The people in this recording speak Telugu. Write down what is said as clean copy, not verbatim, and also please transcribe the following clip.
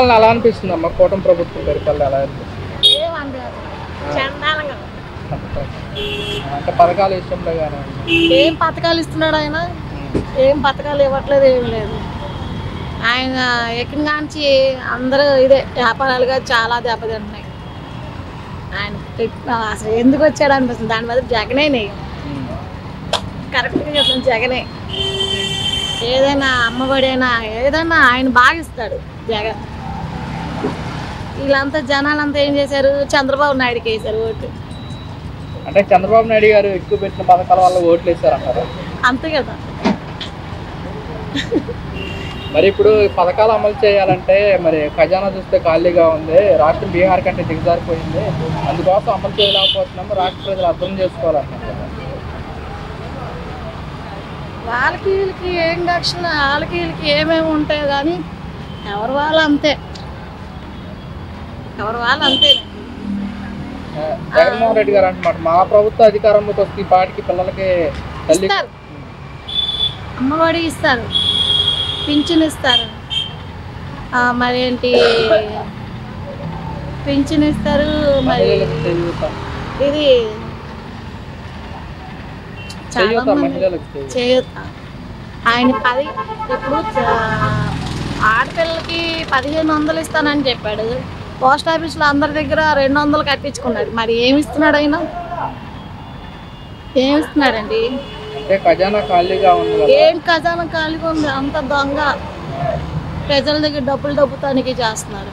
పరిపాలన ఎలా అనిపిస్తుంది అమ్మ? కూటమి ప్రభుత్వం పరిపాలన ఎలా అనిపిస్తుంది? అంటే పథకాల విషయంలో కానీ ఏం పథకాలు ఇస్తున్నాడు ఆయన? ఏం పథకాలు ఇవ్వట్లేదు, ఏమి లేదు. ఆయన ఎక్కిన కాంచి అందరూ ఇదే వ్యాపారాలుగా చాలా దెబ్బతింటున్నాయి. ఆయన అసలు ఎందుకు వచ్చాడు అనిపిస్తుంది. దాని బదులు జగనే నెయ్యం. కరెక్ట్గా చెప్తాను, జగనే. ఏదైనా అమ్మఒడి అయినా ఏదైనా ఆయన బాగా ఇస్తాడు జగన్. వీళ్ళంతా జనాలంతా ఏం చేశారు? చంద్రబాబు నాయుడుకి వేశారు ఓటు. అంటే చంద్రబాబు నాయుడు గారు ఎక్కువ పెట్టిన పథకాల వల్ల ఓట్లు వేశారంటారా? అంతే కదా. మరి ఇప్పుడు పథకాలు అమలు చేయాలంటే మరి ఖజానా చూస్తే ఖాళీగా ఉంది. రాష్ట్రం బీహార్ కంటే దిగజారిపోయింది. అందుకోసం అమలు చేయలేకపోతున్నాము. రాష్ట్ర ప్రజలు అర్థం చేసుకోవాలంటున్నారు కదా. వాళ్ళకి వీళ్ళకి ఏం రక్షణ, వాళ్ళకి వీళ్ళకి ఏమేమి ఉంటాయో కానీ ఎవరు వాళ్ళు అంతే, ఎవరు వాళ్ళు అంతే. జగన్మోహన్ రెడ్డి గారు అంటున్నారు మా ప్రభుత్వ అధికారంలోకి వస్తే ఈ పాటికి పిల్లలకి ఇస్తారు, అమ్మఒడి ఇస్తారు, పింఛన్ ఇస్తారు, మరేంటి పింఛన్ ఇస్తారు, మరి ఇది చాలా మంది చేయూత. ఆయన ఇప్పుడు ఆడపిల్లలకి 1500 ఇస్తానని చెప్పాడు. పోస్ట్ ఆఫీస్లో అందరి దగ్గర 200 కట్టించుకున్నాడు. మరి ఏమి ఇస్తున్నాడు ఆయన? ఏమి ఇస్తున్నాడండి? ఖజానా ఖాళీగా ఉంది. ఏం ఖజానా ఖాళీగా ఉంది? అంత దొంగ ప్రజల దగ్గర డబ్బులు దొబ్బుతానికి చేస్తున్నారు.